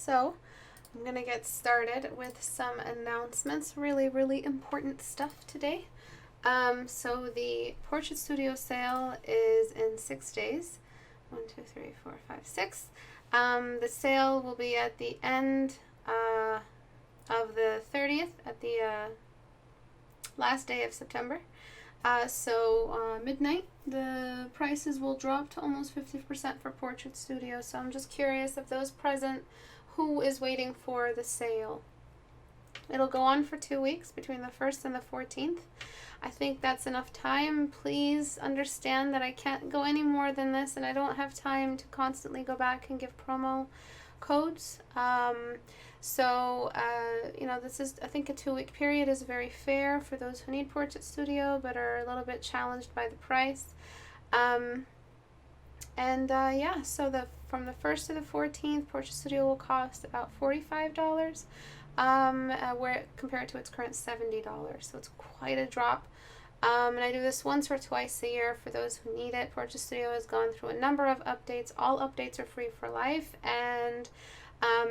So I'm going to get started with some announcements. Really important stuff today. So the Portrait Studio sale is in 6 days. 1, 2, 3, 4, 5, 6. The sale will be at the end of the 30th, at the last day of September. So midnight, the prices will drop to almost 50% for Portrait Studio. So I'm just curious if those present, who is waiting for the sale. It'll go on for 2 weeks, between the 1st and the 14th. I think that's enough time. Please understand that I can't go any more than this, and I don't have time to constantly go back and give promo codes. This is, I think a 2-week period is very fair for those who need Portrait Studio but are a little bit challenged by the price. So from the 1st to the 14th, Portrait Studio will cost about $45, where compared to its current $70. So it's quite a drop. And I do this once or twice a year for those who need it. Portrait Studio has gone through a number of updates. All updates are free for life, and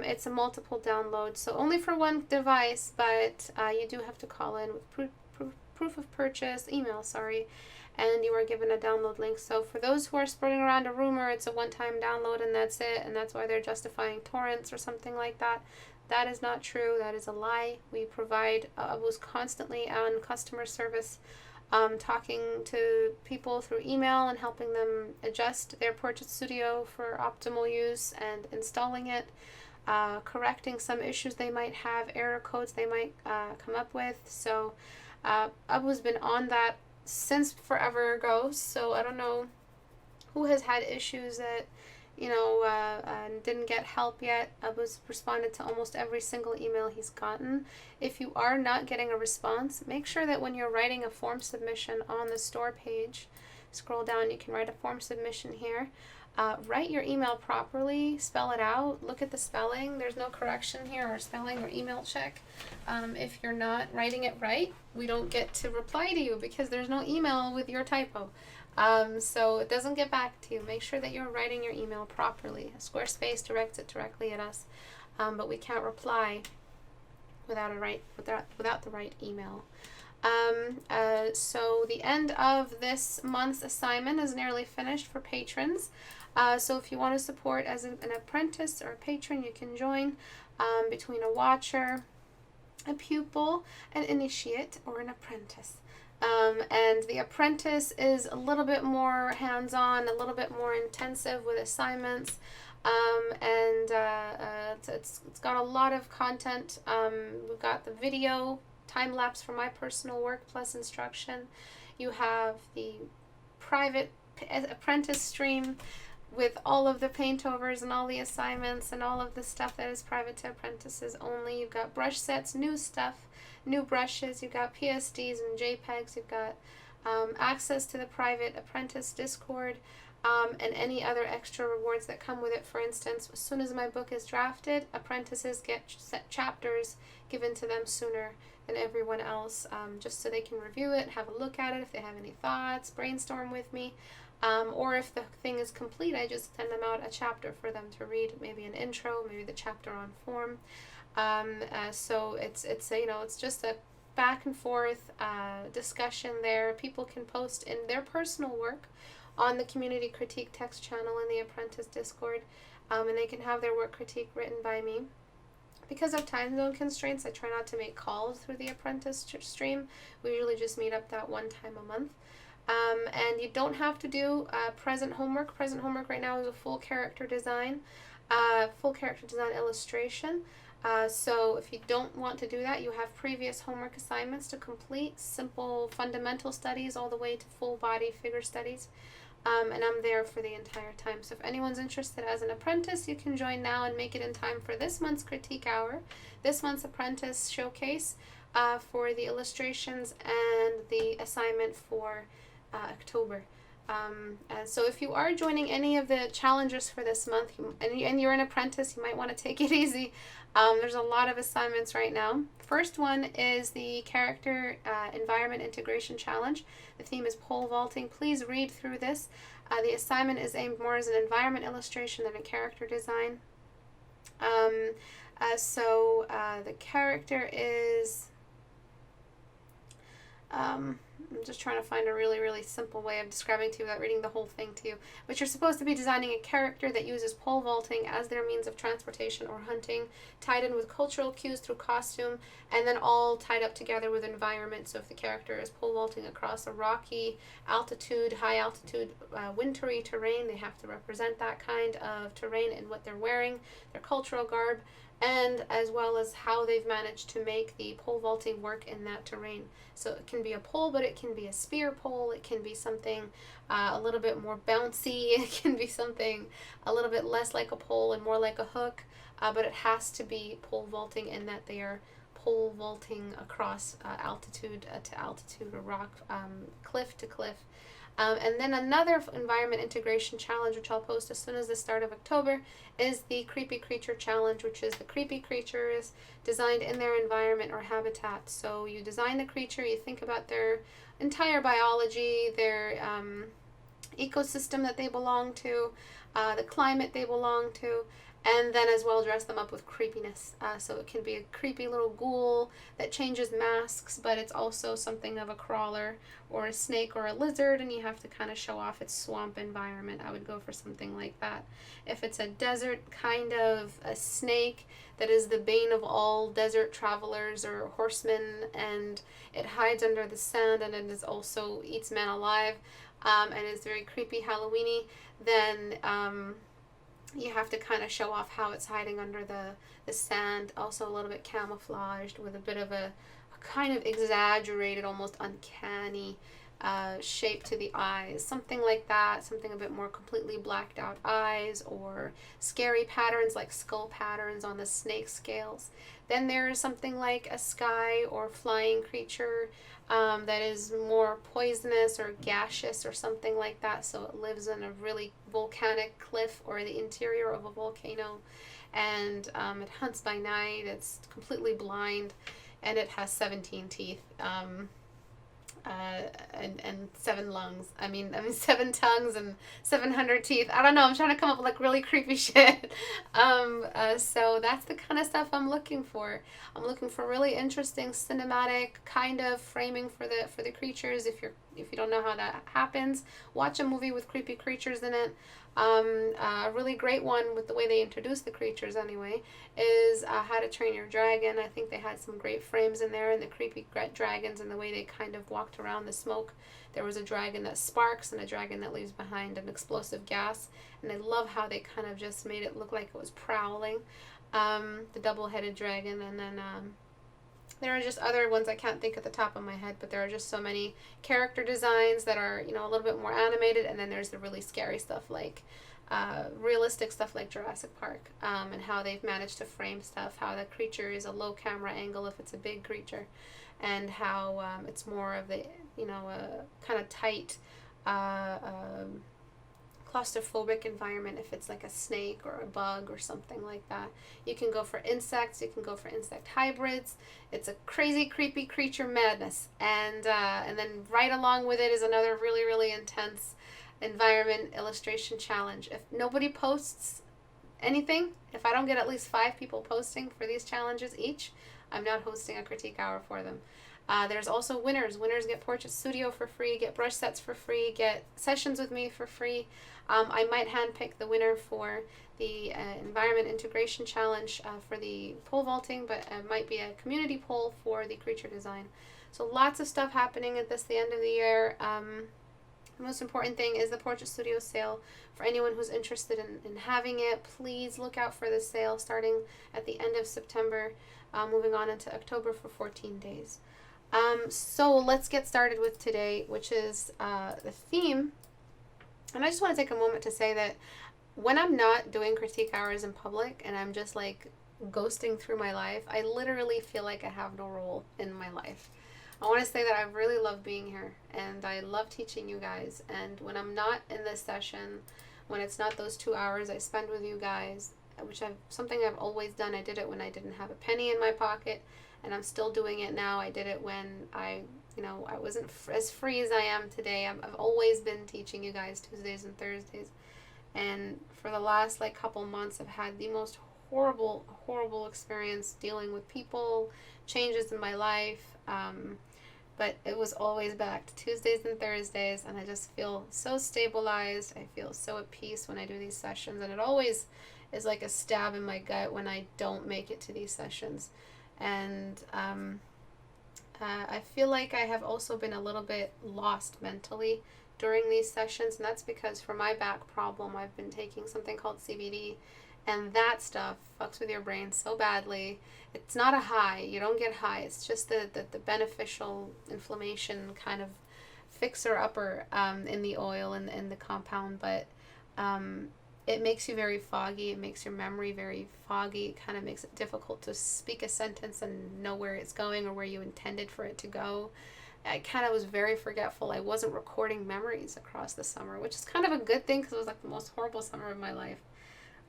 it's a multiple download. So only for one device, but you do have to call in with proof of purchase, and you are given a download link. So for those who are spreading around a rumor, it's a one-time download and that's it, and that's why they're justifying torrents or something like that. That is not true. That is a lie. We provide, I was constantly on customer service, talking to people through email and helping them adjust their Portrait Studio for optimal use and installing it, correcting some issues they might have, error codes they might come up with. So I've been on that since forever ago, so I don't know who has had issues that didn't get help yet. Abu's responded to almost every single email he's gotten. If you are not getting a response, make sure that when you're writing a form submission on the store page, scroll down, you can write a form submission here. Write your email properly, spell it out, look at the spelling. There's no correction here or spelling or email check. If you're not writing it right, we don't get to reply to you because there's no email with your typo. So it doesn't get back to you. Make sure that you're writing your email properly. Squarespace directs it directly at us, but we can't reply without the right email. So the end of this month's assignment is nearly finished for patrons. So if you want to support as an apprentice or a patron, you can join between a watcher, a pupil, an initiate, or an apprentice. And the apprentice is a little bit more hands-on, a little bit more intensive with assignments, it's got a lot of content. We've got the video time-lapse for my personal work plus instruction. You have the private apprentice stream with all of the paintovers and all the assignments and all of the stuff that is private to apprentices only. You've got brush sets, new stuff, new brushes, you've got PSDs and JPEGs, you've got access to the private apprentice Discord, and any other extra rewards that come with it. For instance, as soon as my book is drafted, apprentices get set chapters given to them sooner than everyone else, just so they can review it, have a look at it, if they have any thoughts, brainstorm with me. Or if the thing is complete, I just send them out a chapter for them to read, maybe an intro, maybe the chapter on form. So it's just a back and forth discussion there. People can post in their personal work on the community critique text channel in the Apprentice Discord, and they can have their work critique written by me. Because of time zone constraints, I try not to make calls through the Apprentice stream. We usually just meet up that one time a month. And you don't have to do present homework. Present homework right now is a full character design illustration. So if you don't want to do that, you have previous homework assignments to complete, simple fundamental studies all the way to full body figure studies. And I'm there for the entire time. So if anyone's interested as an apprentice, you can join now and make it in time for this month's Critique Hour, this month's Apprentice Showcase for the illustrations and the assignment for October. So if you are joining any of the challengers for this month, and you're an apprentice, you might want to take it easy. There's a lot of assignments right now. First one is the Character Environment Integration Challenge. The theme is pole vaulting. Please read through this. The assignment is aimed more as an environment illustration than a character design. The character is, I'm just trying to find a really, really simple way of describing to you without reading the whole thing to you. But you're supposed to be designing a character that uses pole vaulting as their means of transportation or hunting, tied in with cultural cues through costume, and then all tied up together with environment. So if the character is pole vaulting across a rocky altitude, high altitude, wintry terrain, they have to represent that kind of terrain in what they're wearing, their cultural garb, and as well as how they've managed to make the pole vaulting work in that terrain. So it can be a pole, but it can be a spear pole. It can be something a little bit more bouncy. It can be something a little bit less like a pole and more like a hook, but it has to be pole vaulting in that they are pole vaulting across altitude to altitude, or rock, cliff to cliff. And then another environment integration challenge, which I'll post as soon as the start of October, is the Creepy Creature Challenge, which is the creepy creatures designed in their environment or habitat. So you design the creature, you think about their entire biology, their ecosystem that they belong to, the climate they belong to, and then as well dress them up with creepiness. So it can be a creepy little ghoul that changes masks, but it's also something of a crawler or a snake or a lizard, and you have to kind of show off its swamp environment. I would go for something like that. If it's a desert kind of a snake that is the bane of all desert travelers or horsemen, and it hides under the sand, and it is also eats men alive, and is very creepy, Halloweeny, then you have to kind of show off how it's hiding under the sand, also a little bit camouflaged with a bit of a kind of exaggerated, almost uncanny shape to the eyes, something like that, something a bit more completely blacked out eyes, or scary patterns like skull patterns on the snake scales. Then there's something like a sky or flying creature that is more poisonous or gaseous or something like that, so it lives in a really volcanic cliff or the interior of a volcano, and it hunts by night, it's completely blind, and it has 17 teeth. And 7 lungs. I mean 7 tongues and 700 teeth. I don't know. I'm trying to come up with like really creepy shit. So that's the kind of stuff I'm looking for. I'm looking for really interesting cinematic kind of framing for the creatures. If you don't know how that happens, watch a movie with creepy creatures in it. A really great one with the way they introduce the creatures anyway is How to Train Your Dragon. I think they had some great frames in there, and the creepy dragons and the way they kind of walked around the smoke. There was a dragon that sparks and a dragon that leaves behind an explosive gas, and I love how they kind of just made it look like it was prowling. The double-headed dragon, and then there are just other ones I can't think at the top of my head, but there are just so many character designs that are, a little bit more animated, and then there's the really scary stuff like realistic stuff like Jurassic Park, and how they've managed to frame stuff, how the creature is a low camera angle if it's a big creature, and how it's more of the, kind of tight, claustrophobic environment if it's like a snake or a bug or something like that. You can go for insects, you can go for insect hybrids. It's a crazy, creepy creature madness. And then right along with it is another really, really intense environment illustration challenge. If nobody posts anything, if I don't get at least 5 people posting for these challenges each, I'm not hosting a critique hour for them. There's also winners. Winners get Portrait Studio for free, get brush sets for free, get sessions with me for free. I might handpick the winner for the Environment Integration Challenge for the pole vaulting, but it might be a community poll for the creature design. So lots of stuff happening at the end of the year. The most important thing is the Portrait Studio sale. For anyone who's interested in having it, please look out for the sale starting at the end of September, moving on into October for 14 days. So let's get started with today, which is the theme. And I just want to take a moment to say that when I'm not doing critique hours in public and I'm just like ghosting through my life, I literally feel like I have no role in my life. I want to say that I really love being here and I love teaching you guys. And when I'm not in this session, when it's not those 2 hours I spend with you guys, which something I've always done. I did it when I didn't have a penny in my pocket, and I'm still doing it now. I did it when I wasn't as free as I am today. I've always been teaching you guys Tuesdays and Thursdays, and for the last couple months I've had the most horrible, horrible experience dealing with people, changes in my life. But it was always back to Tuesdays and Thursdays, and I just feel so stabilized. I feel so at peace when I do these sessions, and it always is like a stab in my gut when I don't make it to these sessions. And I feel like I have also been a little bit lost mentally during these sessions, and that's because for my back problem, I've been taking something called CBD, and that stuff fucks with your brain so badly. It's not a high. You don't get high. It's just the beneficial inflammation kind of fixer-upper in the oil and the compound. But it makes you very foggy. It makes your memory very foggy. It kind of makes it difficult to speak a sentence and know where it's going or where you intended for it to go. I kind of was very forgetful. I wasn't recording memories across the summer, which is kind of a good thing because it was like the most horrible summer of my life.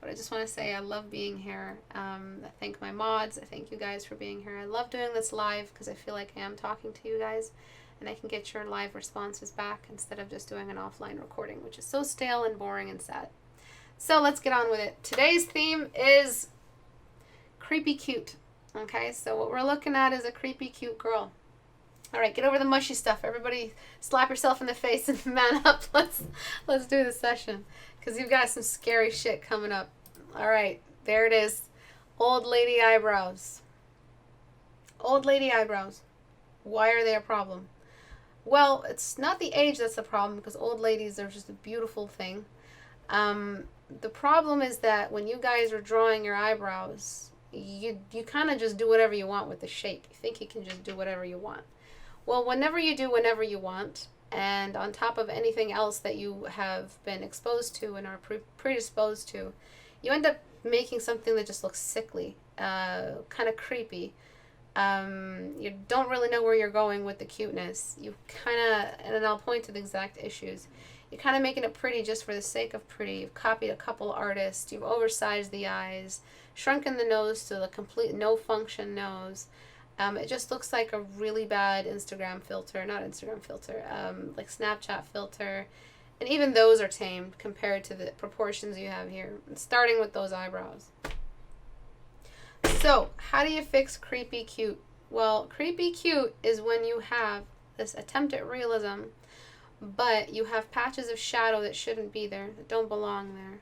But I just want to say I love being here. I thank my mods. I thank you guys for being here. I love doing this live because I feel like I am talking to you guys and I can get your live responses back instead of just doing an offline recording, which is so stale and boring and sad. So let's get on with it. Today's theme is creepy cute. Okay, so what we're looking at is a creepy cute girl. All right, get over the mushy stuff. Everybody slap yourself in the face and man up. Let's do the session because you've got some scary shit coming up. All right, there it is. Old lady eyebrows. Old lady eyebrows. Why are they a problem? Well, it's not the age that's the problem because old ladies are just a beautiful thing. The problem is that when you guys are drawing your eyebrows, you kind of just do whatever you want with the shape. You think you can just do whatever you want. Well, whenever you do whenever you want, and on top of anything else that you have been exposed to and are predisposed to, you end up making something that just looks sickly, kind of creepy. You don't really know where you're going with the cuteness. You kind of, and I'll point to the exact issues. You're kind of making it pretty just for the sake of pretty. You've copied a couple artists. You've oversized the eyes, shrunken the nose to the complete no-function nose. It just looks like a really bad Instagram filter, not Instagram filter, like Snapchat filter. And even those are tamed compared to the proportions you have here, starting with those eyebrows. So, how do you fix creepy cute? Well, creepy cute is when you have this attempt at realism, but you have patches of shadow that shouldn't be there, that don't belong there,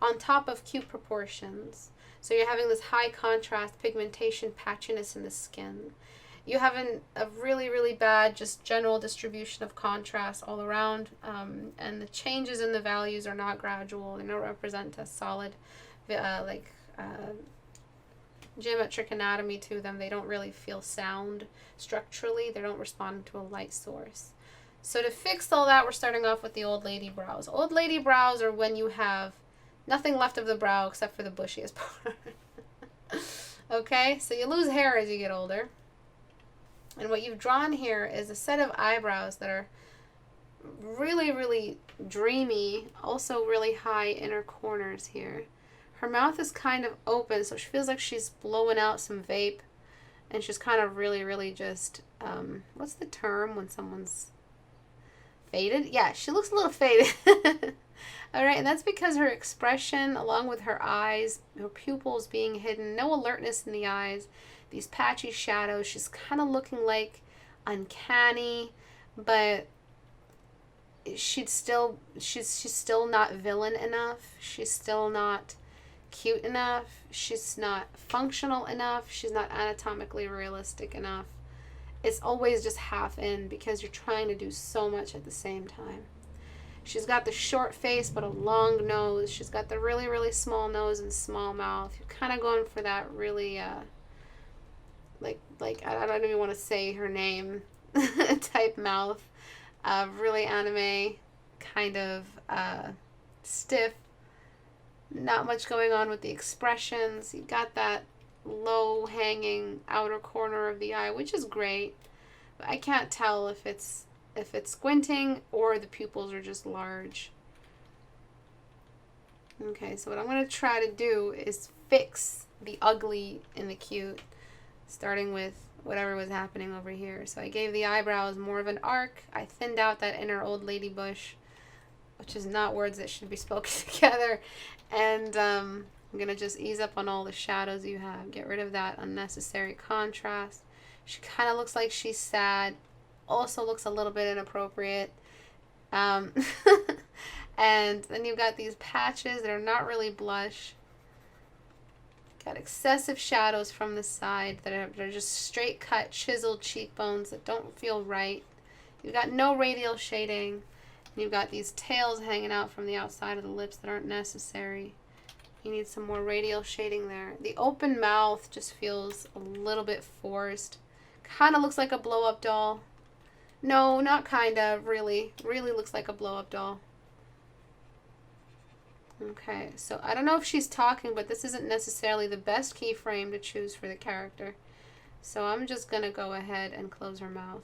on top of cute proportions. So you're having this high contrast pigmentation patchiness in the skin. You have a really, really bad just general distribution of contrast all around, and the changes in the values are not gradual. They don't represent a solid geometric anatomy to them. They don't really feel sound structurally. They don't respond to a light source. So to fix all that, we're starting off with the old lady brows. Old lady brows are when you have nothing left of the brow except for the bushiest part. Okay, so you lose hair as you get older. And what you've drawn here is a set of eyebrows that are really, really dreamy, also really high inner corners here. Her mouth is kind of open, so she feels like she's blowing out some vape. And she's kind of really, really just, what's the term when someone's faded? Yeah, she looks a little faded. All right, and that's because her expression, along with her eyes, her pupils being hidden, no alertness in the eyes, these patchy shadows, she's kind of looking like Uncanny, but she's still not villain enough. She's still not cute enough. She's not functional enough. She's not anatomically realistic enough. It's always just half in because you're trying to do so much at the same time. She's got the short face but a long nose. She's got the really, really small nose and small mouth. You're kind of going for that really, like I don't even want to say her name type mouth. Really anime, kind of stiff. Not much going on with the expressions. You got that low hanging outer corner of the eye, which is great. But I can't tell if it's squinting or the pupils are just large. Okay, so what I'm going to try to do is fix the ugly and the cute, starting with whatever was happening over here. So I gave the eyebrows more of an arc. I thinned out that inner old lady bush, which is not words that should be spoken together. And I'm going to just ease up on all the shadows you have. Get rid of that unnecessary contrast. She kind of looks like she's sad. Also looks a little bit inappropriate. And then you've got these patches that are not really blush. Got excessive shadows from the side that are just straight cut, chiseled cheekbones that don't feel right. You've got no radial shading. And you've got these tails hanging out from the outside of the lips that aren't necessary. You need some more radial shading there. The open mouth just feels a little bit forced. Kind of looks like a blow-up doll. No, not kind of, really. Really looks like a blow-up doll. Okay, so I don't know if she's talking, but this isn't necessarily the best keyframe to choose for the character. So I'm just going to go ahead and close her mouth.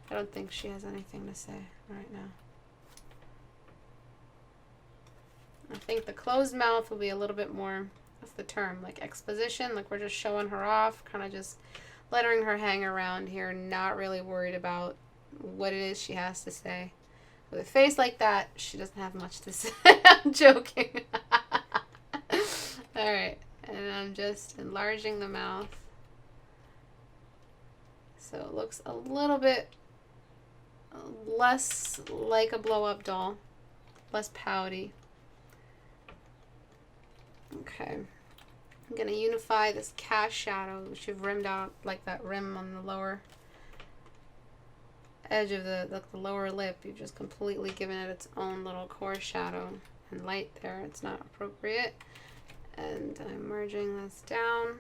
I don't think she has anything to say right now. I think the closed mouth will be a little bit more, what's the term, like exposition, like we're just showing her off, kind of just letting her hang around here, not really worried about what it is she has to say. With a face like that, she doesn't have much to say. I'm joking. Alright, and I'm just enlarging the mouth. So it looks a little bit less like a blow-up doll. Less pouty. Okay. I'm going to unify this cast shadow, which you've rimmed out like that rim on the lower edge of the lower lip. You've just completely given it its own little core shadow and light there. It's not appropriate. And I'm merging this down.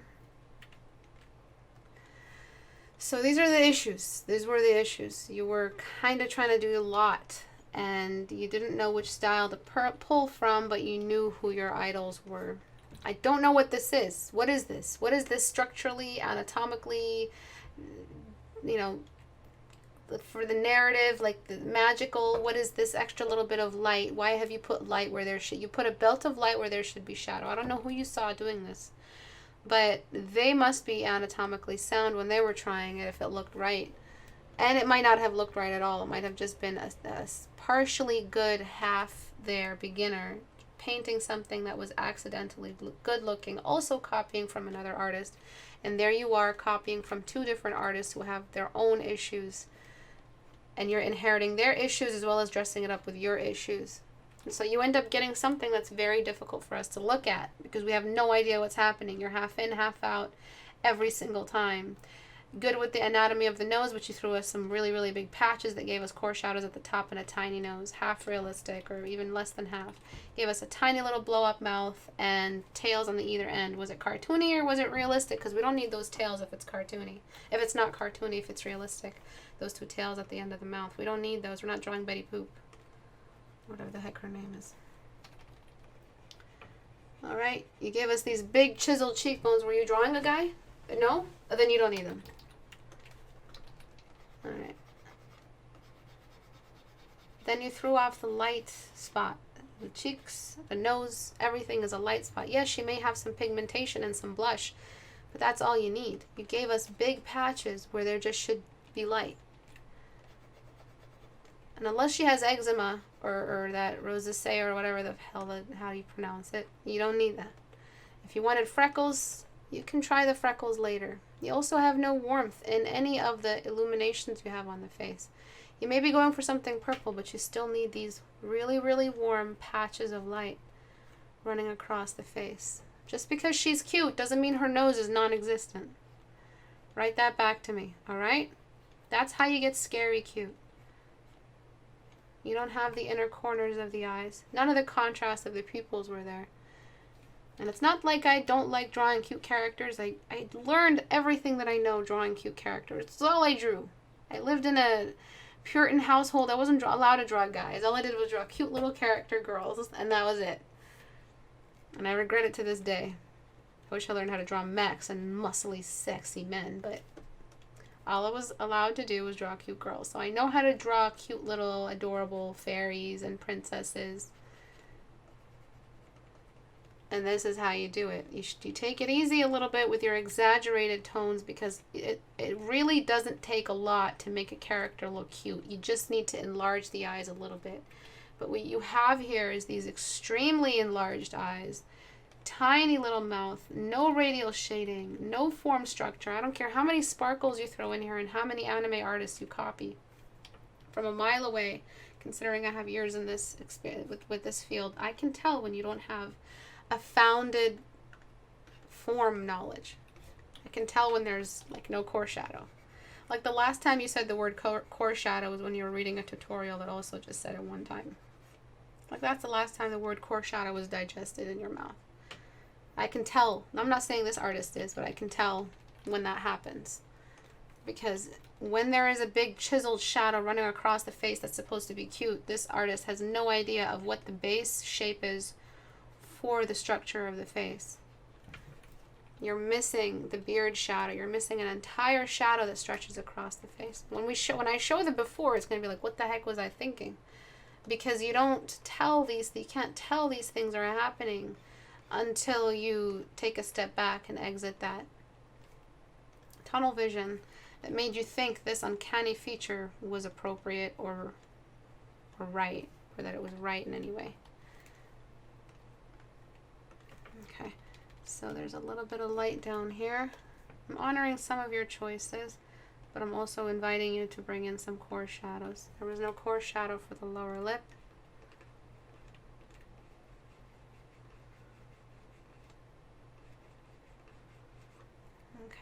So these are the issues. These were the issues. You were kind of trying to do a lot, and you didn't know which style to pull from, but you knew who your idols were. I don't know what this is. What is this? What is this structurally, anatomically, you know, for the narrative, like the magical? What is this extra little bit of light? Why have you put light where there should, you put a belt of light where there should be shadow? I don't know who you saw doing this, but they must be anatomically sound when they were trying it if it looked right. And it might not have looked right at all. It might have just been a partially good half there beginner painting something that was accidentally good looking, also copying from another artist. And there you are copying from two different artists who have their own issues. And you're inheriting their issues as well as dressing it up with your issues. And so you end up getting something that's very difficult for us to look at because we have no idea what's happening. You're half in, half out every single time. Good with the anatomy of the nose, but you threw us some really, really big patches that gave us core shadows at the top and a tiny nose, half realistic or even less than half. Gave us a tiny little blow-up mouth and tails on the either end. Was it cartoony or was it realistic? Because we don't need those tails if it's cartoony. If it's not cartoony, if it's realistic. Those two tails at the end of the mouth. We don't need those. We're not drawing Betty Poop. Whatever the heck her name is. Alright, you gave us these big chiseled cheekbones. Were you drawing a guy? No? Then you don't need them. Alright. Then you threw off the light spot. The cheeks, the nose, everything is a light spot. Yes, she may have some pigmentation and some blush, but that's all you need. You gave us big patches where there just should be light. And unless she has eczema or that rosacea or whatever the hell, how you pronounce it, you don't need that. If you wanted freckles, you can try the freckles later. You also have no warmth in any of the illuminations you have on the face. You may be going for something purple, but you still need these really, really warm patches of light running across the face. Just because she's cute doesn't mean her nose is non-existent. Write that back to me, alright? That's how you get scary cute. You don't have the inner corners of the eyes. None of the contrast of the pupils were there. And it's not like I don't like drawing cute characters. I learned everything that I know drawing cute characters. It's all I drew. I lived in a Puritan household. I wasn't allowed to draw guys. All I did was draw cute little character girls, and that was it. And I regret it to this day. I wish I learned how to draw mechs and muscly, sexy men, but all I was allowed to do was draw cute girls. So I know how to draw cute little adorable fairies and princesses. And this is how you do it. You take it easy a little bit with your exaggerated tones because it really doesn't take a lot to make a character look cute. You just need to enlarge the eyes a little bit. But what you have here is these extremely enlarged eyes, tiny little mouth, no radial shading, no form structure. I don't care how many sparkles you throw in here and how many anime artists you copy. From a mile away, considering I have years in this experience with this field, I can tell when you don't have a founded form knowledge. I can tell when there's like no core shadow. Like the last time you said the word core shadow was when you were reading a tutorial that also just said it one time. Like that's the last time the word core shadow was digested in your mouth. I can tell. I'm not saying this artist is, but I can tell when that happens. Because when there is a big chiseled shadow running across the face that's supposed to be cute, this artist has no idea of what the base shape is for the structure of the face. You're missing the beard shadow. You're missing an entire shadow that stretches across the face. When I show the before, it's going to be like, what the heck was I thinking? Because you can't tell these things are happening until you take a step back and exit that tunnel vision that made you think this uncanny feature was appropriate or right, or that it was right in any way. Okay, so there's a little bit of light down here. I'm honoring some of your choices, but I'm also inviting you to bring in some core shadows. There was no core shadow for the lower lip.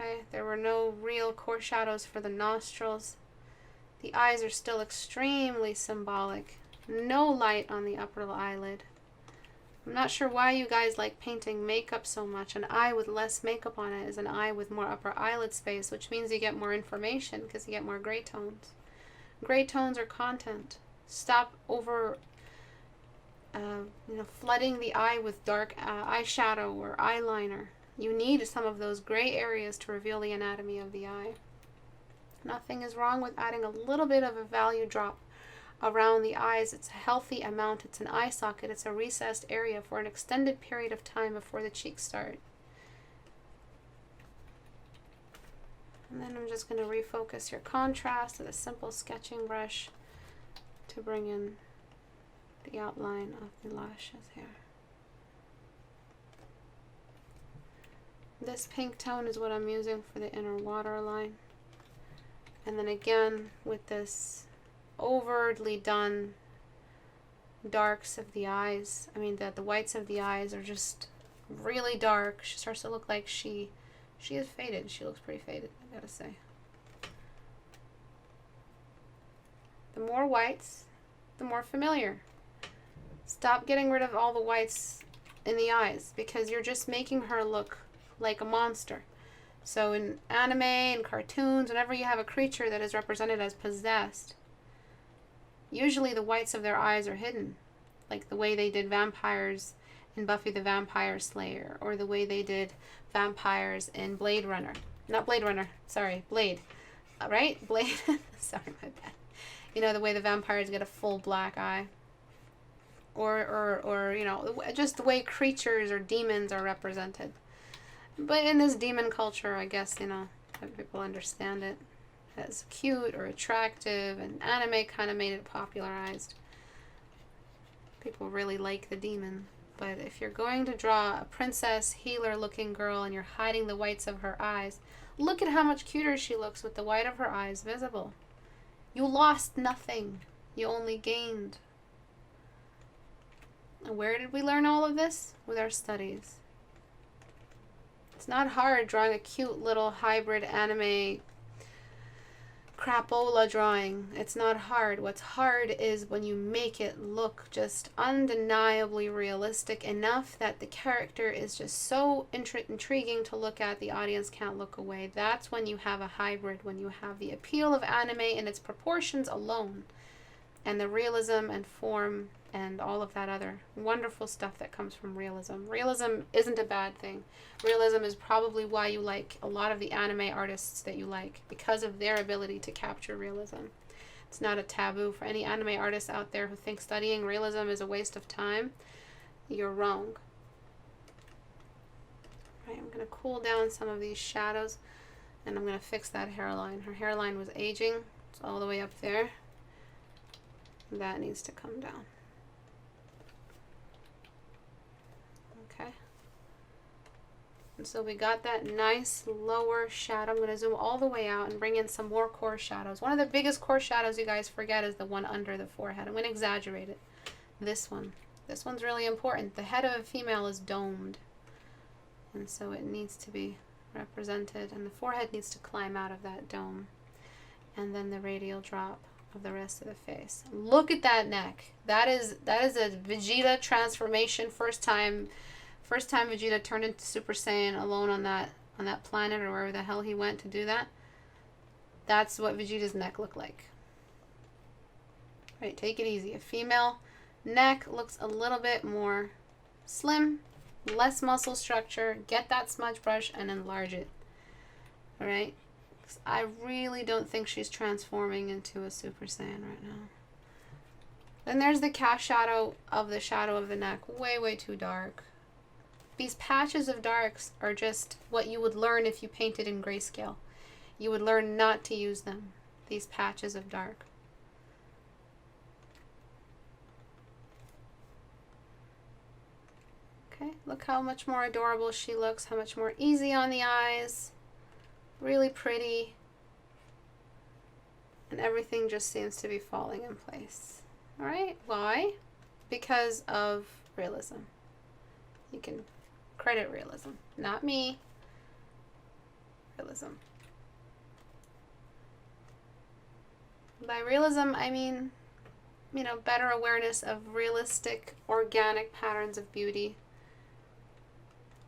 Okay, there were no real core shadows for the nostrils. The eyes are still extremely symbolic. No light on the upper eyelid. I'm not sure why you guys like painting makeup so much. An eye with less makeup on it is an eye with more upper eyelid space, which means you get more information because you get more gray tones. Gray tones are content. Stop over flooding the eye with dark eyeshadow or eyeliner. You need some of those gray areas to reveal the anatomy of the eye. Nothing is wrong with adding a little bit of a value drop around the eyes. It's a healthy amount. It's an eye socket. It's a recessed area for an extended period of time before the cheeks start. And then I'm just going to refocus your contrast with a simple sketching brush to bring in the outline of the lashes here. This pink tone is what I'm using for the inner waterline. And then again, with this overtly done darks of the eyes, the whites of the eyes are just really dark. She starts to look like she is faded. She looks pretty faded, I gotta say. The more whites, the more familiar. Stop getting rid of all the whites in the eyes because you're just making her look like a monster. So in anime and cartoons, whenever you have a creature that is represented as possessed, usually the whites of their eyes are hidden, like the way they did vampires in Buffy the Vampire Slayer, or the way they did vampires in Blade Runner. Not Blade Runner, sorry, Blade. Right? Blade? Sorry, my bad. You know, the way the vampires get a full black eye. Or just the way creatures or demons are represented. But in this demon culture, I guess, people understand it as cute or attractive, and anime kind of made it popularized. People really like the demon. But if you're going to draw a princess, healer-looking girl, and you're hiding the whites of her eyes, look at how much cuter she looks with the white of her eyes visible. You lost nothing. You only gained. And where did we learn all of this? With our studies. It's not hard drawing a cute little hybrid anime crapola drawing. It's not hard. What's hard is when you make it look just undeniably realistic enough that the character is just so intriguing to look at, the audience can't look away. That's when you have a hybrid, when you have the appeal of anime in its proportions alone, and the realism and form and all of that other wonderful stuff that comes from realism. Realism isn't a bad thing. Realism is probably why you like a lot of the anime artists that you like, because of their ability to capture realism. It's not a taboo for any anime artists out there who think studying realism is a waste of time. You're wrong. Right, I'm going to cool down some of these shadows, and I'm going to fix that hairline. Her hairline was aging. It's all the way up there. That needs to come down. Okay. And so we got that nice lower shadow. I'm going to zoom all the way out and bring in some more core shadows. One of the biggest core shadows you guys forget is the one under the forehead. I'm going to exaggerate it. This one. This one's really important. The head of a female is domed. And so it needs to be represented. And the forehead needs to climb out of that dome. And then the radial drop of the rest of the face. Look at that neck. That is a Vegeta transformation. First time Vegeta turned into Super Saiyan alone on that planet or wherever the hell he went to do that. That's what Vegeta's neck looked like. Right, take it easy. A female neck looks a little bit more slim, less muscle structure. Get that smudge brush and enlarge it. All right? I really don't think she's transforming into a Super Saiyan right now. Then there's the cast shadow of the neck. Way, way too dark. These patches of darks are just what you would learn if you painted in grayscale. You would learn not to use them. These patches of dark. Okay, look how much more adorable she looks, how much more easy on the eyes. Really pretty. And everything just seems to be falling in place. Alright, why? Because of realism. You can credit realism. Not me. Realism. By realism, I mean, better awareness of realistic, organic patterns of beauty.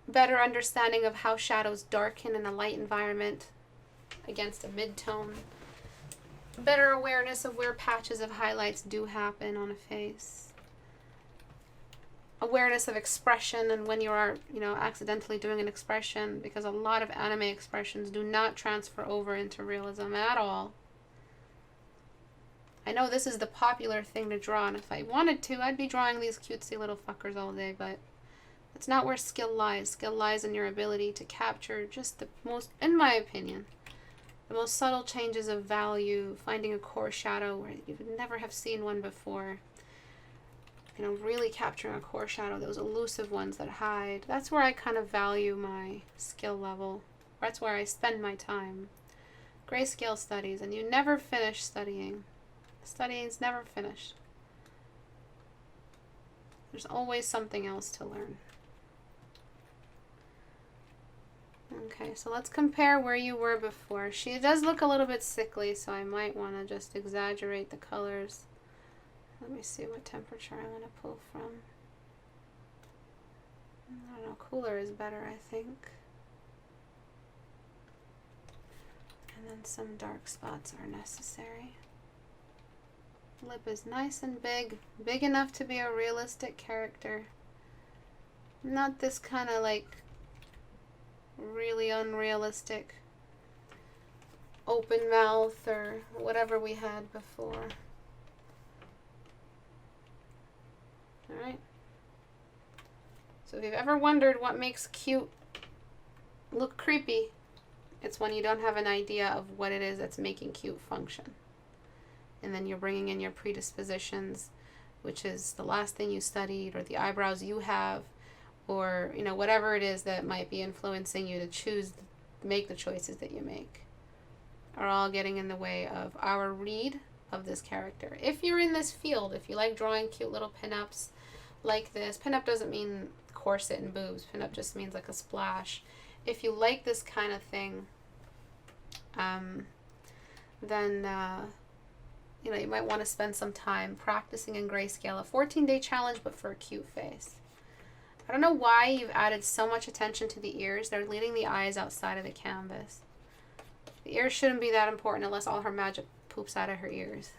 Better understanding of how shadows darken in a light environment against a mid-tone. Better awareness of where patches of highlights do happen on a face. Awareness of expression and when you are, accidentally doing an expression, because a lot of anime expressions do not transfer over into realism at all. I know this is the popular thing to draw, and if I wanted to, I'd be drawing these cutesy little fuckers all day, but it's not where skill lies. Skill lies in your ability to capture just the most, in my opinion, the most subtle changes of value, finding a core shadow where you would never have seen one before. Really capturing a core shadow, those elusive ones that hide. That's where I kind of value my skill level. That's where I spend my time. Grayscale studies, and you never finish studying. Studying's never finished. There's always something else to learn. Okay, so let's compare where you were before. She does look a little bit sickly, so I might want to just exaggerate the colors. Let me see what temperature I want to pull from. I don't know, cooler is better, I think. And then some dark spots are necessary. Lip is nice and big. Big enough to be a realistic character. Not this kind of really unrealistic open mouth or whatever we had before. Alright. So if you've ever wondered what makes cute look creepy, it's when you don't have an idea of what it is that's making cute function. And then you're bringing in your predispositions, which is the last thing you studied, or the eyebrows you have, or whatever it is that might be influencing you to make the choices that you make, are all getting in the way of our read of this character. If you're in this field, if you like drawing cute little pinups like this, pinup doesn't mean corset and boobs, pinup just means like a splash. If you like this kind of thing, then you might want to spend some time practicing in grayscale. A 14-day challenge, but for a cute face. I don't know why you've added so much attention to the ears. They're leading the eyes outside of the canvas. The ears shouldn't be that important unless all her magic poops out of her ears.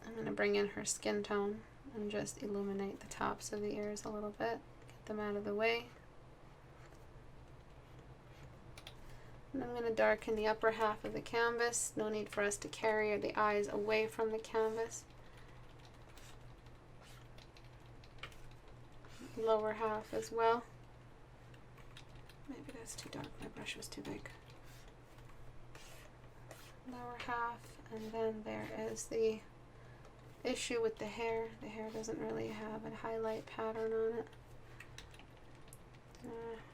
I'm going to bring in her skin tone and just illuminate the tops of the ears a little bit. Get them out of the way. And I'm going to darken the upper half of the canvas. No need for us to carry the eyes away from the canvas. Lower half as well. Maybe that's too dark. My brush was too big. Lower half, and then there is the issue with the hair. The hair doesn't really have a highlight pattern on it.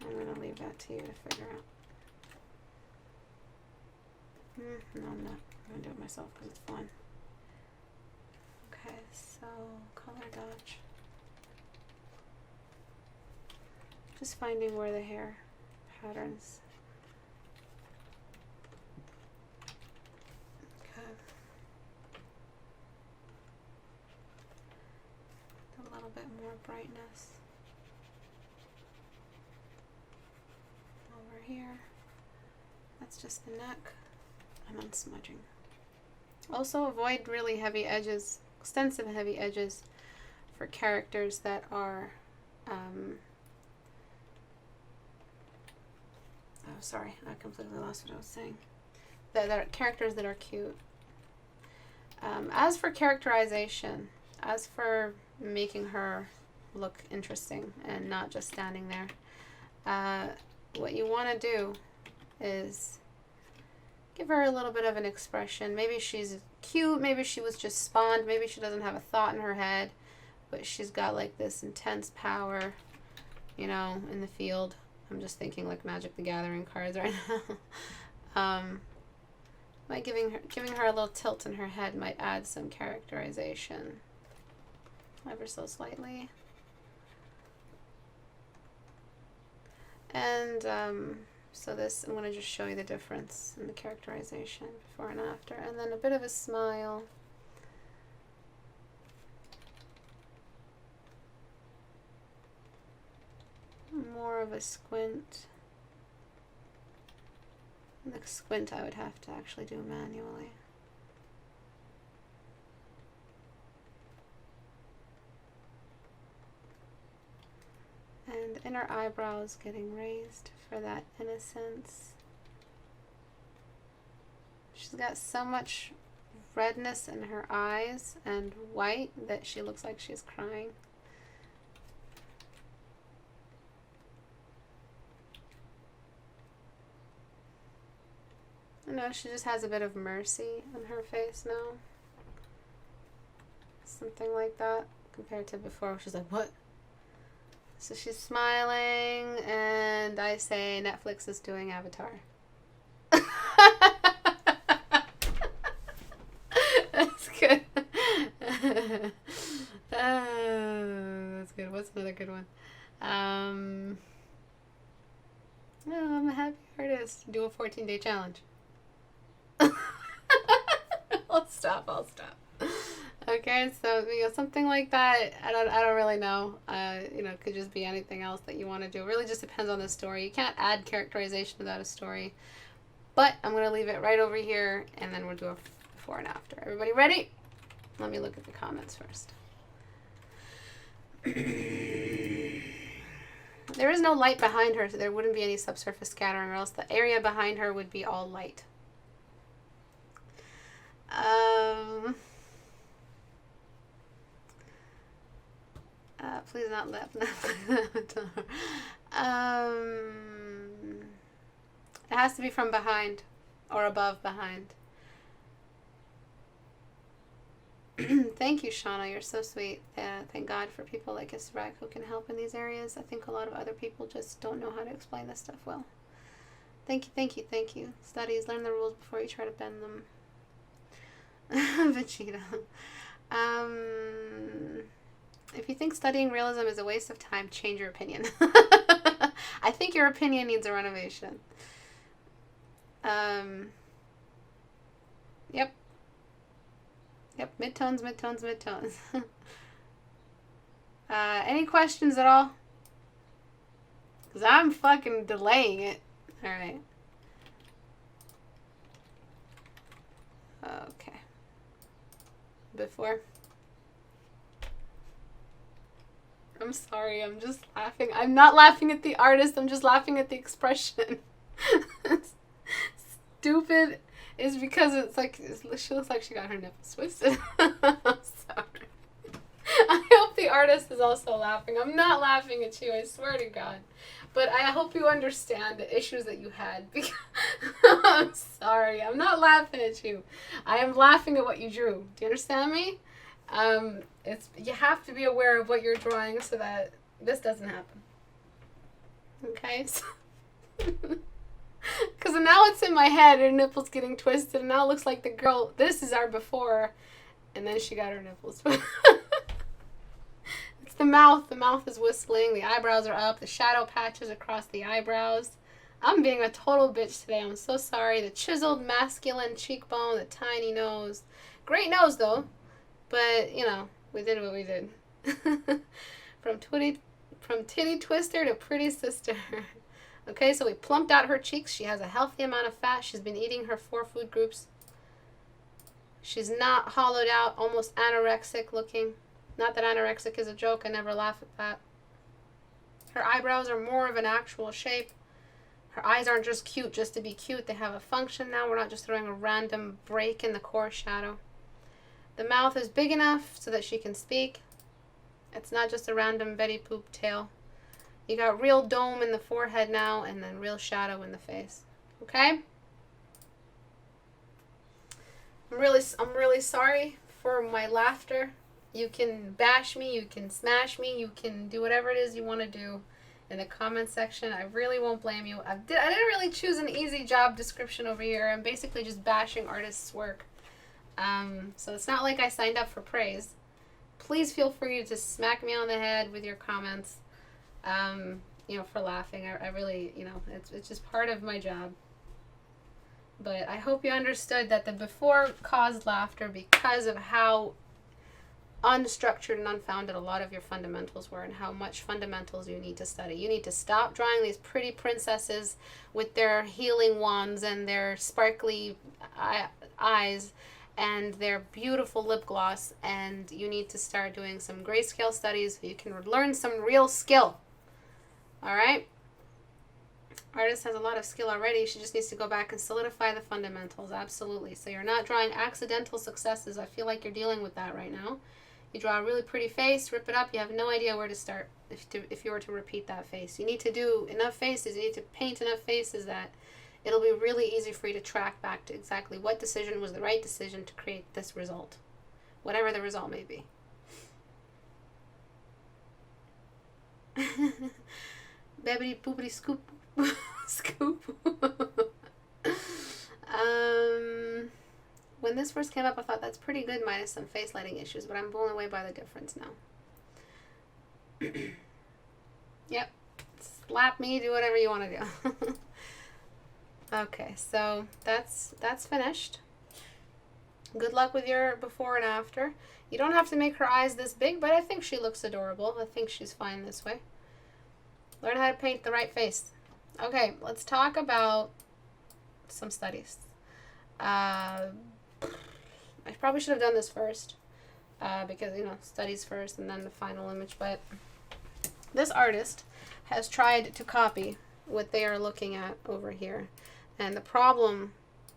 I'm going to leave that to you to figure out. No, I'm not. I'm going to do it myself because it's fun. Okay, so color dodge. Just finding where the hair patterns. Okay. A little bit more brightness. Over here. That's just the neck. I'm unsmudging. Also avoid really heavy edges, extensive heavy edges for characters that are oh, sorry, I completely lost what I was saying. That are characters that are cute. As for characterization, as for making her look interesting and not just standing there, what you want to do is give her a little bit of an expression. Maybe she's cute, maybe she was just spawned, maybe she doesn't have a thought in her head, but she's got like this intense power, you know, in the field. I'm just thinking like Magic the Gathering cards right now. By giving her a little tilt in her head might add some characterization. Ever so slightly. And so this, I'm going to just show you the difference in the characterization before and after. And then a bit of a smile. More of a squint. The squint I would have to actually do manually. And inner eyebrows getting raised for that innocence. She's got so much redness in her eyes and white that she looks like she's crying. No, she just has a bit of mercy on her face now. Something like that compared to before. She's like, what? So she's smiling, and I say Netflix is doing Avatar. That's good. That's good. What's another good one? Oh, I'm a happy artist. Do a 14-day challenge. I'll stop. Okay, so you know, something like that. I don't really know. You know, it could just be anything else that you want to do. It really just depends on the story. You can't add characterization without a story. But I'm gonna leave it right over here, and then we'll do a before and after. Everybody ready? Let me look at the comments first. There is no light behind her, so there wouldn't be any subsurface scattering, or else the area behind her would be all light. Please not left. It has to be from behind or above behind. Thank you, Shauna. You're so sweet. Thank God for people like Istebrak who can help in these areas. I think a lot of other people just don't know how to explain this stuff well. Thank you. Studies, learn the rules before you try to bend them. Vegeta. If you think studying realism is a waste of time, change your opinion. I think your opinion needs a renovation. Yep. Midtones. Any questions at all? Because I'm fucking delaying it. Alright. Okay. Before. I'm sorry, I'm just laughing. I'm not laughing at the artist, I'm just laughing at the expression. Stupid is because it's like, she looks like she got her nipples twisted. I'm sorry. I hope the artist is also laughing. I'm not laughing at you, I swear to God. But I hope you understand the issues that you had. Because I'm sorry, I'm not laughing at you. I am laughing at what you drew. Do you understand me? You have to be aware of what you're drawing so that this doesn't happen. Okay? Because now it's in my head, her nipple's getting twisted, and now it looks like the girl, this is our before, and then she got her nipples twisted. It's the mouth. The mouth is whistling, the eyebrows are up, the shadow patches across the eyebrows. I'm being a total bitch today. I'm so sorry. The chiseled masculine cheekbone, the tiny nose. Great nose, though. But, you know, we did what we did. From titty twister to pretty sister. Okay, so we plumped out her cheeks. She has a healthy amount of fat. She's been eating her 4 food groups. She's not hollowed out, almost anorexic looking. Not that anorexic is a joke. I never laugh at that. Her eyebrows are more of an actual shape. Her eyes aren't just cute just to be cute. They have a function now. We're not just throwing a random break in the core shadow. The mouth is big enough so that she can speak. It's not just a random Betty Poop tail. You got real dome in the forehead now, and then real shadow in the face. Okay? I'm really sorry for my laughter. You can bash me, you can smash me, you can do whatever it is you want to do in the comment section. I really won't blame you. I didn't really choose an easy job description over here. I'm basically just bashing artists' work. So it's not like I signed up for praise. Please feel free to just smack me on the head with your comments, you know, for laughing. I really, you know, it's just part of my job. But I hope you understood that the before caused laughter because of how unstructured and unfounded a lot of your fundamentals were, and how much fundamentals you need to study. You need to stop drawing these pretty princesses with their healing wands and their sparkly eyes and their beautiful lip gloss, and you need to start doing some grayscale studies so you can learn some real skill. All right? Artist has a lot of skill already. She just needs to go back and solidify the fundamentals. Absolutely. So you're not drawing accidental successes. I feel like you're dealing with that right now. You draw a really pretty face, rip it up, you have no idea where to start if you were to repeat that face. You need to do enough faces, you need to paint enough faces that it'll be really easy for you to track back to exactly what decision was the right decision to create this result, whatever the result may be. Babbity boobity scoop. Scoop. When this first came up, I thought that's pretty good minus some face lighting issues, but I'm blown away by the difference now. Yep. Slap me, do whatever you want to do. Okay, so that's finished. Good luck with your before and after. You don't have to make her eyes this big, but I think she looks adorable. I think she's fine this way. Learn how to paint the right face. Okay, let's talk about some studies. I probably should have done this first because, you know, studies first and then the final image. But this artist has tried to copy what they are looking at over here. And the problem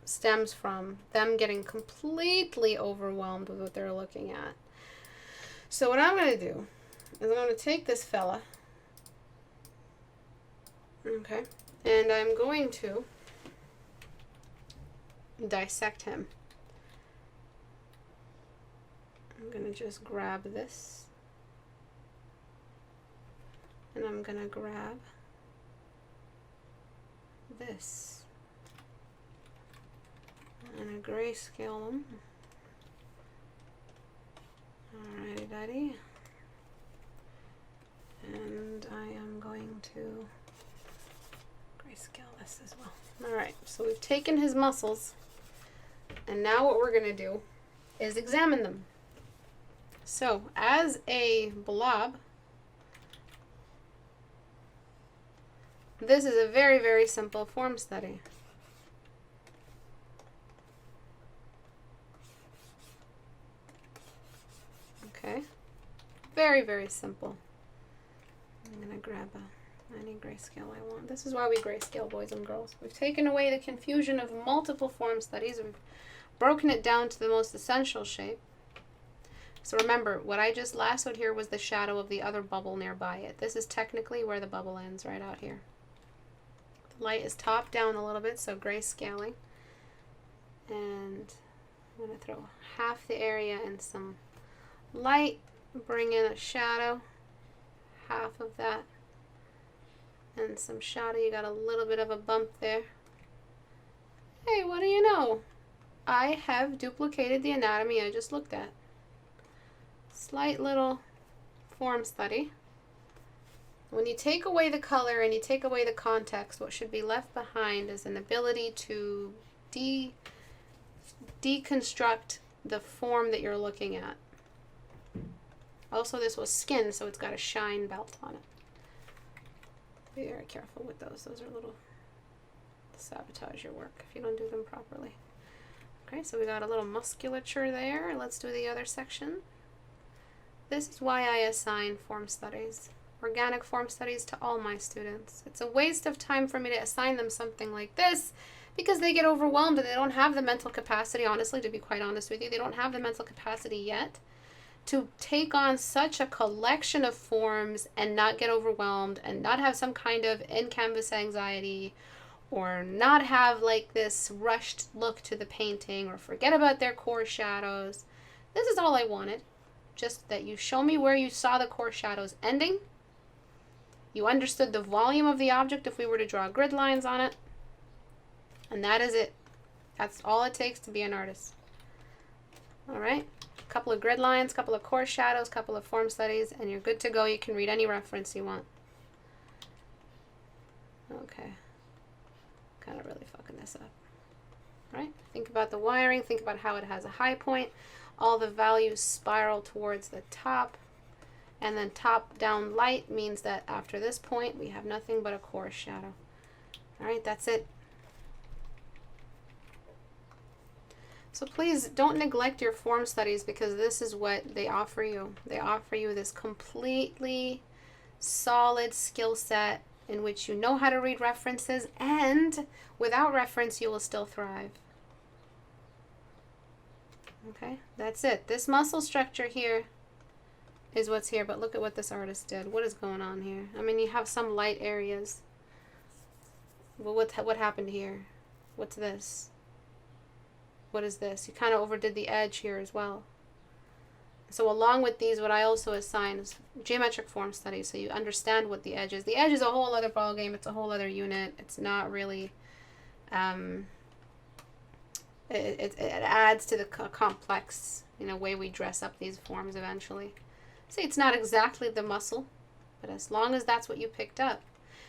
stems from them getting completely overwhelmed with what they're looking at. So what I'm going to do is I'm going to take this fella. Okay. And I'm going to dissect him. I'm going to just grab this. And I'm going to grab this. I'm going to grayscale them. Alrighty, daddy. And I am going to grayscale this as well. Alright, so we've taken his muscles. And now what we're going to do is examine them. So, as a blob, this is a very, very simple form study. Okay. Very, very simple. I'm going to grab any grayscale I want. This is why we grayscale, boys and girls. We've taken away the confusion of multiple form studies. We've broken it down to the most essential shape. So remember, what I just lassoed here was the shadow of the other bubble nearby it. This is technically where the bubble ends, right out here. The light is topped down a little bit, so grayscaling. And I'm going to throw half the area and some light, bring in a shadow, half of that, and some shadow. You got a little bit of a bump there. Hey, what do you know? I have duplicated the anatomy I just looked at. Slight little form study. When you take away the color and you take away the context, what should be left behind is an ability to deconstruct the form that you're looking at. Also, this was skin, so it's got a shine belt on it. Be very careful with those. Those are little sabotage your work if you don't do them properly. Okay, so we got a little musculature there. Let's do the other section. This is why I assign form studies, organic form studies, to all my students. It's a waste of time for me to assign them something like this because they get overwhelmed and they don't have the mental capacity, honestly, to be quite honest with you. They don't have the mental capacity yet to take on such a collection of forms and not get overwhelmed and not have some kind of in-canvas anxiety or not have like this rushed look to the painting or forget about their core shadows. This is all I wanted. Just that you show me where you saw the core shadows ending. You understood the volume of the object if we were to draw grid lines on it. And that is it. That's all it takes to be an artist. All right. A couple of grid lines, couple of core shadows, couple of form studies, and you're good to go. You can read any reference you want. Okay. Kind of really fucking this up. All right. Think about the wiring. Think about how it has a high point. All the values spiral towards the top, and then top down light means that after this point we have nothing but a core shadow. All right, that's it. So please don't neglect your form studies because this is what they offer you. They offer you this completely solid skill set in which you know how to read references, and without reference you will still thrive. Okay, that's it. This muscle structure here is what's here, but look at what this artist did. What is going on here? I mean, you have some light areas. Well, what happened here? What's this? What is this? You kind of overdid the edge here as well. So along with these, what I also assign is geometric form studies, so you understand what the edge is. The edge is a whole other ball game. It's a whole other unit. It's not really... It adds to the complex, way we dress up these forms eventually. See, it's not exactly the muscle, but as long as that's what you picked up.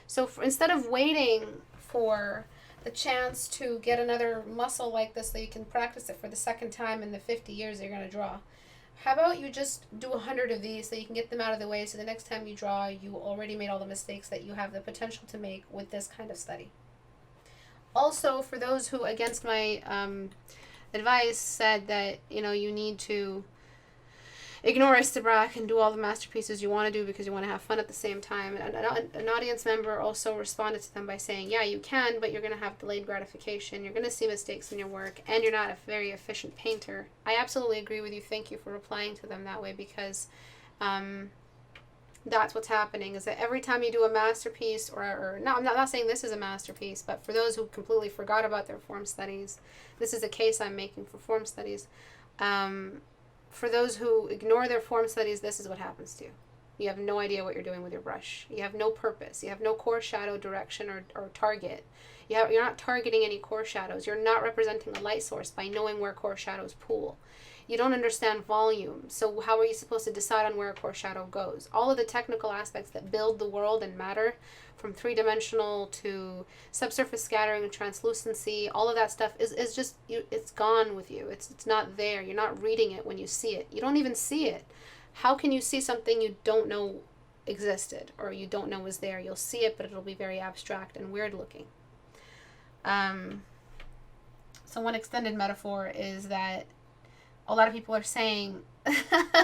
So instead of waiting for the chance to get another muscle like this so you can practice it for the second time in the 50 years you're going to draw, how about you just do 100 of these so you can get them out of the way so the next time you draw, you already made all the mistakes that you have the potential to make with this kind of study. Also, for those who, against my advice, said that, you need to ignore Istebrak and do all the masterpieces you want to do because you want to have fun at the same time. And an audience member also responded to them by saying, yeah, you can, but you're going to have delayed gratification. You're going to see mistakes in your work, and you're not a very efficient painter. I absolutely agree with you. Thank you for replying to them that way because that's what's happening, is that every time you do a masterpiece, or no, I'm not saying this is a masterpiece, but for those who completely forgot about their form studies, this is a case I'm making for form studies. For those who ignore their form studies, this is what happens to you. You have no idea what you're doing with your brush. You have no purpose. You have no core shadow direction or target. You're not targeting any core shadows. You're not representing a light source by knowing where core shadows pool. You don't understand volume, so how are you supposed to decide on where a core shadow goes? All of the technical aspects that build the world and matter, from three-dimensional to subsurface scattering and translucency, all of that stuff is just, it's gone with you. It's not there. You're not reading it when you see it. You don't even see it. How can you see something you don't know existed or you don't know was there? You'll see it, but it'll be very abstract and weird looking. So one extended metaphor is that a lot of people are saying,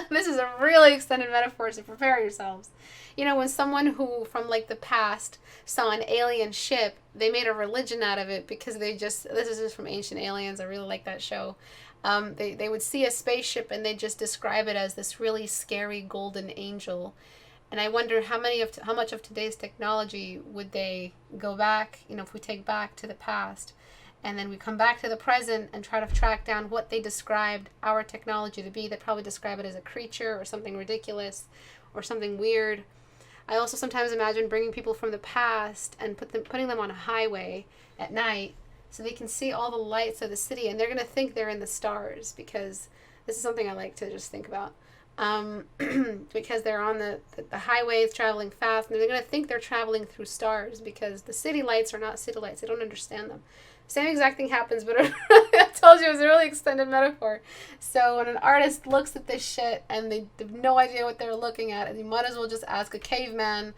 this is a really extended metaphor, so prepare yourselves. When someone who from like the past saw an alien ship, they made a religion out of it because this is just from Ancient Aliens. I really like that show. They would see a spaceship and they just describe it as this really scary golden angel. And I wonder how much of today's technology would they go back, if we take back to the past and then we come back to the present and try to track down what they described our technology to be. They probably describe it as a creature or something ridiculous or something weird. I also sometimes imagine bringing people from the past and putting them on a highway at night so they can see all the lights of the city, and they're going to think they're in the stars, because this is something I like to just think about. Because they're on the highways traveling fast, and they're going to think they're traveling through stars because the city lights are not city lights. They don't understand them. Same exact thing happens, but I told you it was a really extended metaphor. So when an artist looks at this shit and they have no idea what they're looking at, and you might as well just ask a caveman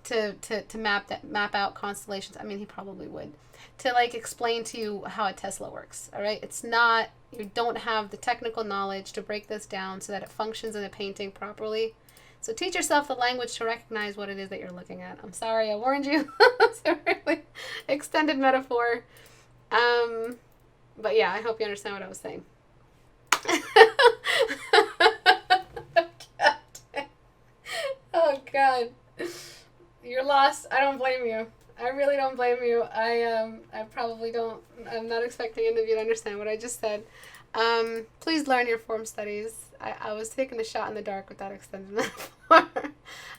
to map out constellations. I mean, he probably would. To like explain to you how a Tesla works, all right? It's not, you don't have the technical knowledge to break this down so that it functions in a painting properly. So teach yourself the language to recognize what it is that you're looking at. I'm sorry, I warned you. It's a really extended metaphor. But yeah, I hope you understand what I was saying. Oh God. You're lost. I don't blame you. I really don't blame you. I probably don't. I'm not expecting any of you to understand what I just said. Please learn your form studies. I was taking a shot in the dark with that extended metaphor.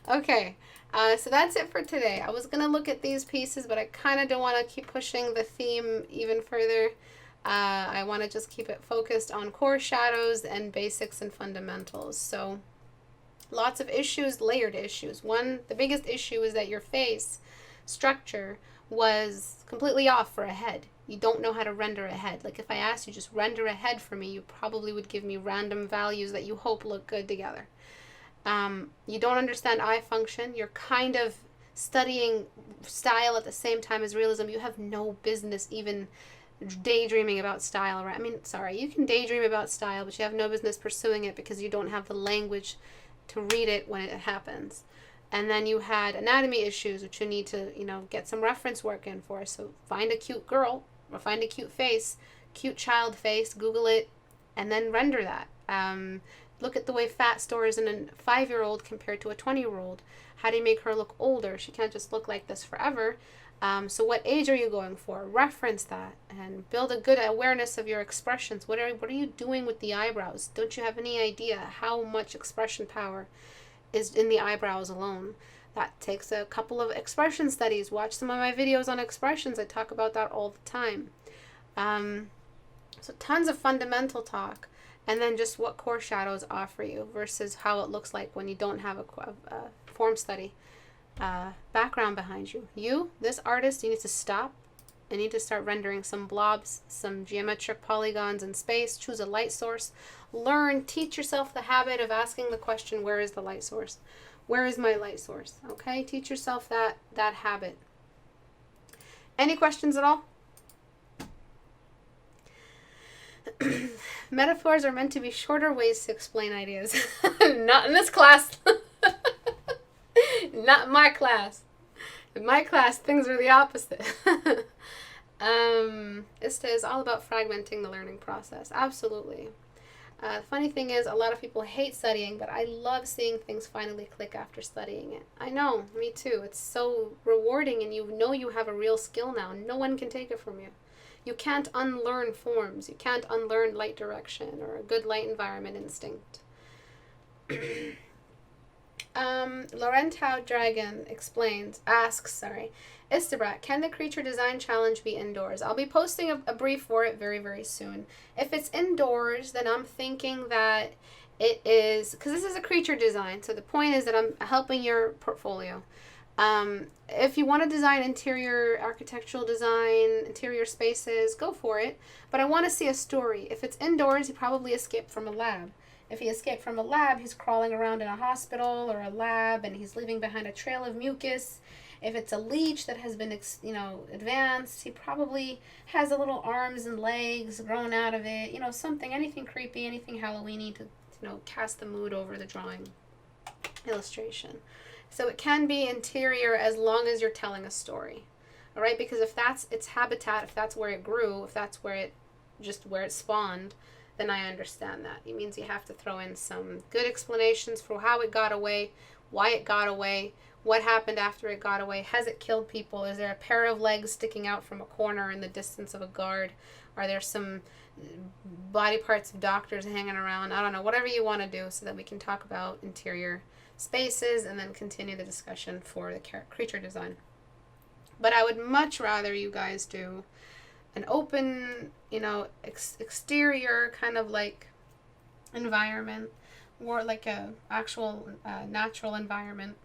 Okay. So that's it for today. I was going to look at these pieces, but I kind of don't want to keep pushing the theme even further. I want to just keep it focused on core shadows and basics and fundamentals. So lots of issues, layered issues. The biggest issue is that your face structure was completely off for a head. You don't know how to render a head. Like if I asked you just render a head for me, you probably would give me random values that you hope look good together. You don't understand eye function. You're kind of studying style at the same time as realism. You have no business even daydreaming about style. Right? I mean, sorry, you can daydream about style, but you have no business pursuing it because you don't have the language to read it when it happens. And then you had anatomy issues, which you need to, get some reference work in for. So find a cute girl or find a cute face, cute child face, Google it, and then render that. Look at the way fat stores in a 5-year-old compared to a 20-year-old. How do you make her look older? She can't just look like this forever. So what age are you going for? Reference that and build a good awareness of your expressions. What are you doing with the eyebrows? Don't you have any idea how much expression power is in the eyebrows alone? That takes a couple of expression studies. Watch some of my videos on expressions. I talk about that all the time. So tons of fundamental talk. And then just what core shadows offer you versus how it looks like when you don't have a form study background behind you. This artist, you need to stop. You need to start rendering some blobs, some geometric polygons in space. Choose a light source. Teach yourself the habit of asking the question, where is the light source? Where is my light source? Okay, teach yourself that habit. Any questions at all? Metaphors are meant to be shorter ways to explain ideas. Not in this class. Not in my class. In my class, things are the opposite. ISTA is all about fragmenting the learning process. Absolutely. The funny thing is, a lot of people hate studying, but I love seeing things finally click after studying it. I know, me too. It's so rewarding, and you have a real skill now. No one can take it from you. You can't unlearn forms. You can't unlearn light direction or a good light environment instinct. Laurentau Dragon asks, Istebrak, can the creature design challenge be indoors? I'll be posting a brief for it very, very soon. If it's indoors, then I'm thinking that it is, because this is a creature design, so the point is that I'm helping your portfolio. If you want to design interior architectural design, interior spaces, go for it. But I want to see a story. If it's indoors, he probably escaped from a lab. If he escaped from a lab, he's crawling around in a hospital or a lab, and he's leaving behind a trail of mucus. If it's a leech that has been, advanced, he probably has a little arms and legs grown out of it. Anything creepy, anything Halloween-y to, cast the mood over the drawing illustration. So it can be interior as long as you're telling a story. All right? Because if that's its habitat, if that's where it grew, if that's where it spawned, then I understand that. It means you have to throw in some good explanations for how it got away, why it got away, what happened after it got away, has it killed people, is there a pair of legs sticking out from a corner in the distance of a guard, are there some body parts of doctors hanging around, I don't know, whatever you want to do so that we can talk about interior spaces and then continue the discussion for the creature design. But I would much rather you guys do an open, exterior kind of like environment, or like a actual natural environment.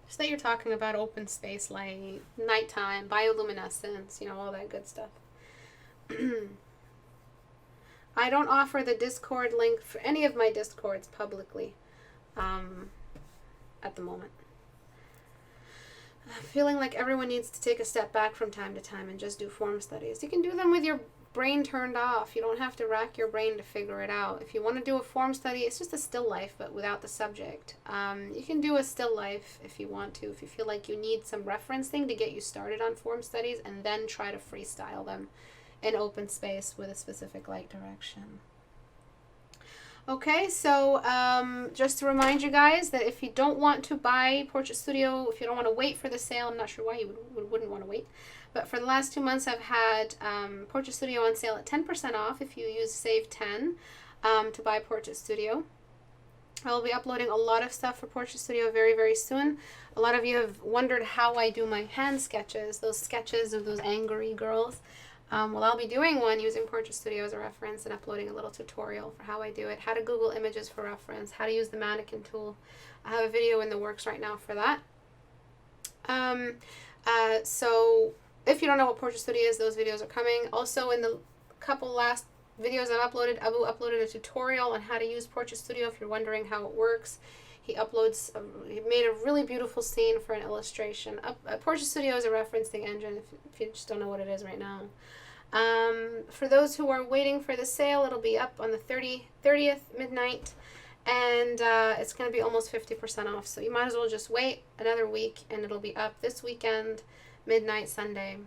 So that you're talking about open space light, nighttime, bioluminescence, all that good stuff. I don't offer the Discord link for any of my Discords publicly at the moment. I'm feeling like everyone needs to take a step back from time to time and just do form studies. You can do them with your brain turned off. You don't have to rack your brain to figure it out. If you want to do a form study, it's just a still life, but without the subject. You can do a still life if you want to, if you feel like you need some referencing to get you started on form studies, and then try to freestyle them in open space with a specific light direction. Okay, so just to remind you guys that if you don't want to buy Portrait Studio, if you don't want to wait for the sale, I'm not sure why you wouldn't want to wait, but for the last 2 months I've had Portrait Studio on sale at 10% off if you use Save 10 to buy Portrait Studio. I will be uploading a lot of stuff for Portrait Studio very, very soon. A lot of you have wondered how I do my hand sketches, those sketches of those angry girls. Well, I'll be doing one using Portrait Studio as a reference and uploading a little tutorial for how I do it, how to Google images for reference, how to use the mannequin tool. I have a video in the works right now for that. So if you don't know what Portrait Studio is, those videos are coming. Also, in the couple last videos I've uploaded, Abu uploaded a tutorial on how to use Portrait Studio if you're wondering how it works. He made a really beautiful scene for an illustration. Portrait Studio is a referencing engine if you just don't know what it is right now. For those who are waiting for the sale, it'll be up on the 30th midnight, and it's going to be almost 50% off, so you might as well just wait another week, and it'll be up this weekend, midnight Sunday.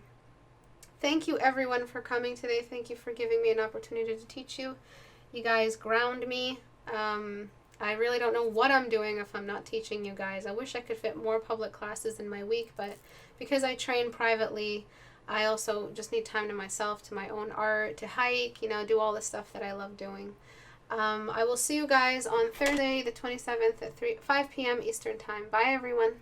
Thank you everyone for coming today. Thank you for giving me an opportunity to teach you. You guys ground me. I really don't know what I'm doing if I'm not teaching you guys. I wish I could fit more public classes in my week, but because I train privately, I also just need time to myself, to my own art, to hike, do all the stuff that I love doing. I will see you guys on Thursday the 27th at 5 p.m. Eastern Time. Bye, everyone.